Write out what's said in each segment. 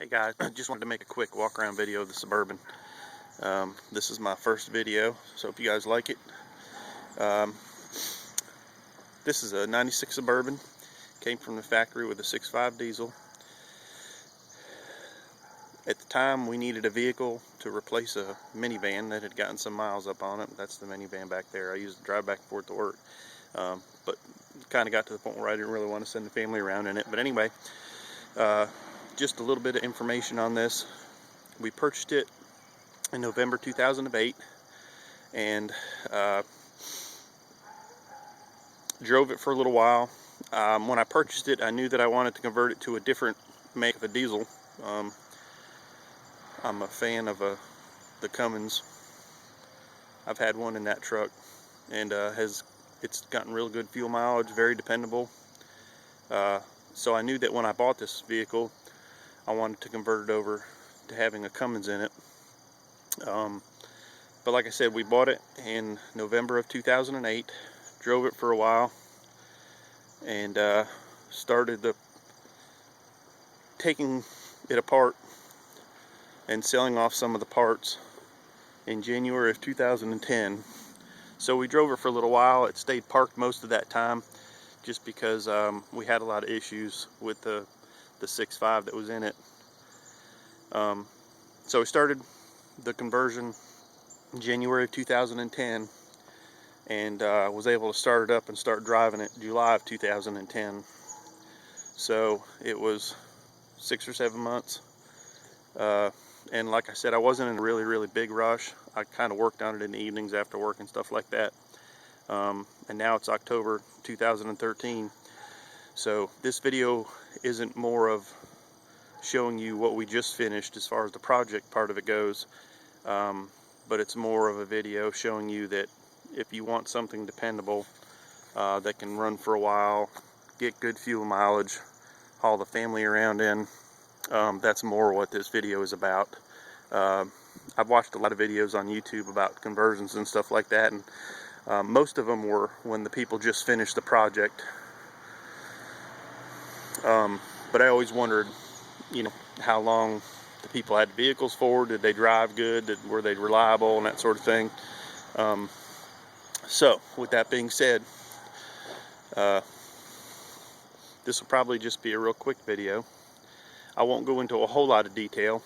Hey guys, I just wanted to make a quick walk around video of the Suburban. This is my first video, so hope you guys like it. This is a 96 Suburban. Came from the factory with a 6.5 diesel. At the time we needed a vehicle to replace a minivan that had gotten some miles up on it. That's the minivan back there. I used to drive back and forth to work. But kind of got to the point where I didn't really want to send the family around in it. But anyway, just a little bit of information on this. We purchased it in November 2008 and drove it for a little while. When I purchased it, I knew that I wanted to convert it to a different make of a diesel. I'm a fan of the Cummins. I've had one in that truck, and it's gotten real good fuel mileage, very dependable. So I knew that when I bought this vehicle, I wanted to convert it over to having a Cummins in it. But like I said, we bought it in November of 2008, drove it for a while, and started taking it apart and selling off some of the parts in January of 2010. So we drove it for a little while. It stayed parked most of that time just because we had a lot of issues with the 6.5 that was in it. So we started the conversion in January of 2010 and was able to start it up and start driving it July of 2010. So it was 6 or 7 months. And like I said, I wasn't in a really big rush. I kind of worked on it in the evenings after work and stuff like that. And now it's October 2013. So this video isn't more of showing you what we just finished as far as the project part of it goes, but it's more of a video showing you that if you want something dependable that can run for a while, get good fuel mileage, haul the family around in, that's more what this video is about. I've watched a lot of videos on YouTube about conversions and stuff like that, and most of them were when the people just finished the project. But I always wondered, you know, how long the people had vehicles for. Did they drive good? Were they reliable and that sort of thing? So with that being said, this will probably just be a real quick video. I won't go into a whole lot of detail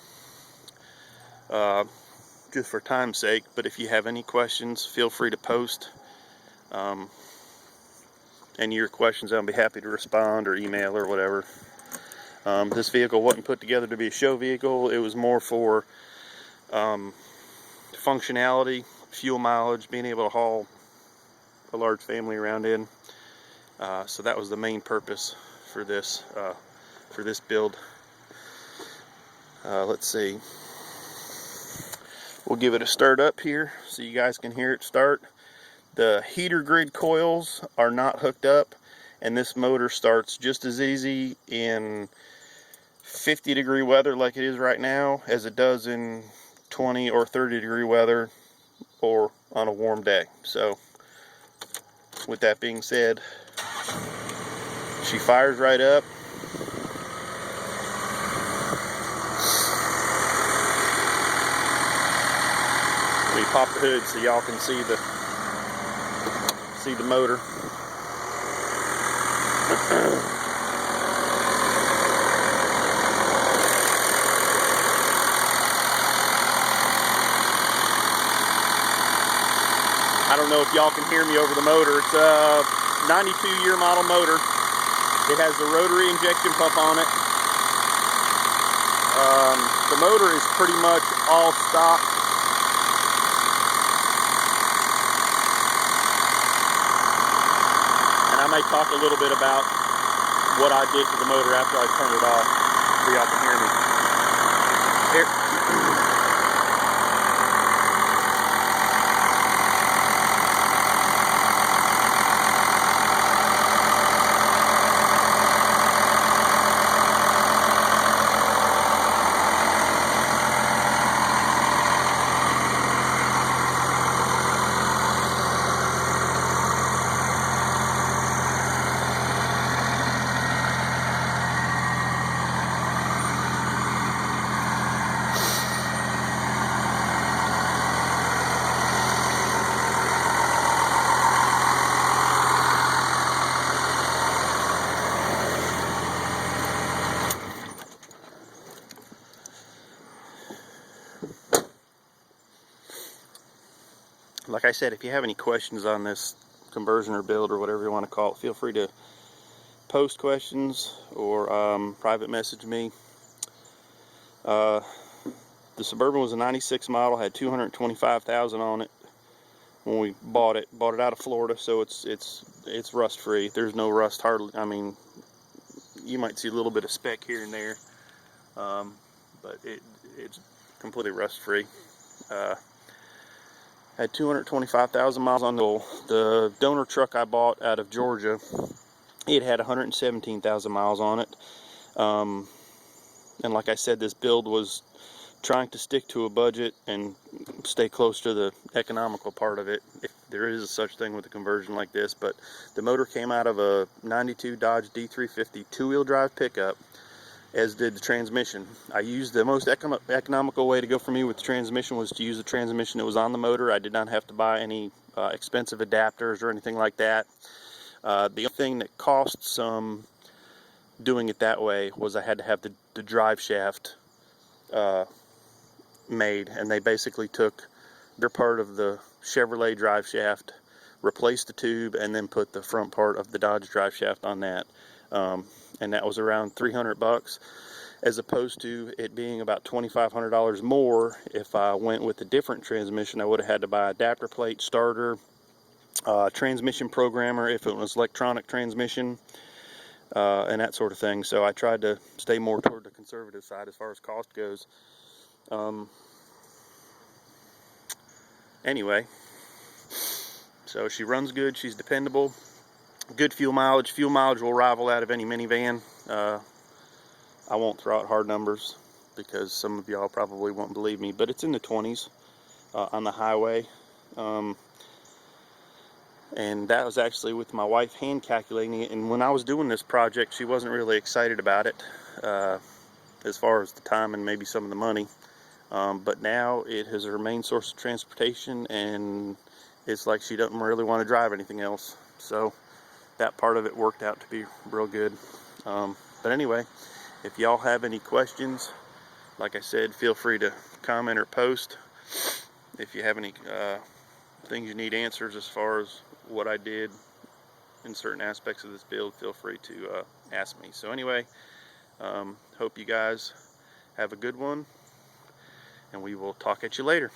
just for time's sake, but if you have any questions, feel free to post any of your questions. I'll be happy to respond or email or whatever. This vehicle wasn't put together to be a show vehicle. It was more for functionality, fuel mileage, being able to haul a large family around in. So that was the main purpose for this build. Let's see. We'll give it a start up here so you guys can hear it start. The heater grid coils are not hooked up, and this motor starts just as easy in 50-degree weather like it is right now as it does in 20 or 30-degree weather or on a warm day. So with that being said, she fires right up. We pop the hood so y'all can see the motor. I don't know if y'all can hear me over the motor. It's a 92-year model motor. It has the rotary injection pump on it. The motor is pretty much all stock. And I may talk a little bit about what I did to the motor after I turned it off, so y'all can hear me. Here. like I said, if you have any questions on this conversion or build or whatever you want to call it, feel free to post questions or private message me. The Suburban was a 96 model, had 225,000 on it when we bought it out of Florida, so it's rust free. There's no rust hardly. I mean, you might see a little bit of speck here and there, but it's completely rust free. Had 225,000 miles on the donor truck I bought out of Georgia. It had 117,000 miles on it. And like I said, this build was trying to stick to a budget and stay close to the economical part of it, if there is a such thing with a conversion like this. But the motor came out of a 92 Dodge D350 two-wheel drive pickup, as did the transmission. I used the most economical way to go for me with the transmission was to use the transmission that was on the motor. I did not have to buy any expensive adapters or anything like that. The only thing that cost some doing it that way was I had to have the drive shaft made, and they basically took their part of the Chevrolet drive shaft, replaced the tube, and then put the front part of the Dodge drive shaft on that. And that was around $300, as opposed to it being about $2,500 more. If I went with a different transmission, I would have had to buy adapter plate, starter, transmission programmer if it was electronic transmission, and that sort of thing. So I tried to stay more toward the conservative side as far as cost goes. Anyway, so she runs good, she's dependable, good fuel mileage. Fuel mileage will rival that of any minivan. I won't throw out hard numbers because some of y'all probably won't believe me, but it's in the 20s on the highway. And that was actually with my wife hand calculating it, and when I was doing this project, she wasn't really excited about it as far as the time and maybe some of the money. But now it is her main source of transportation, and it's like she doesn't really want to drive anything else. So that part of it worked out to be real good. But anyway, if y'all have any questions, like I said, feel free to comment or post. If you have any things you need answers as far as what I did in certain aspects of this build, feel free to ask me. So anyway, hope you guys have a good one, and we will talk at you later.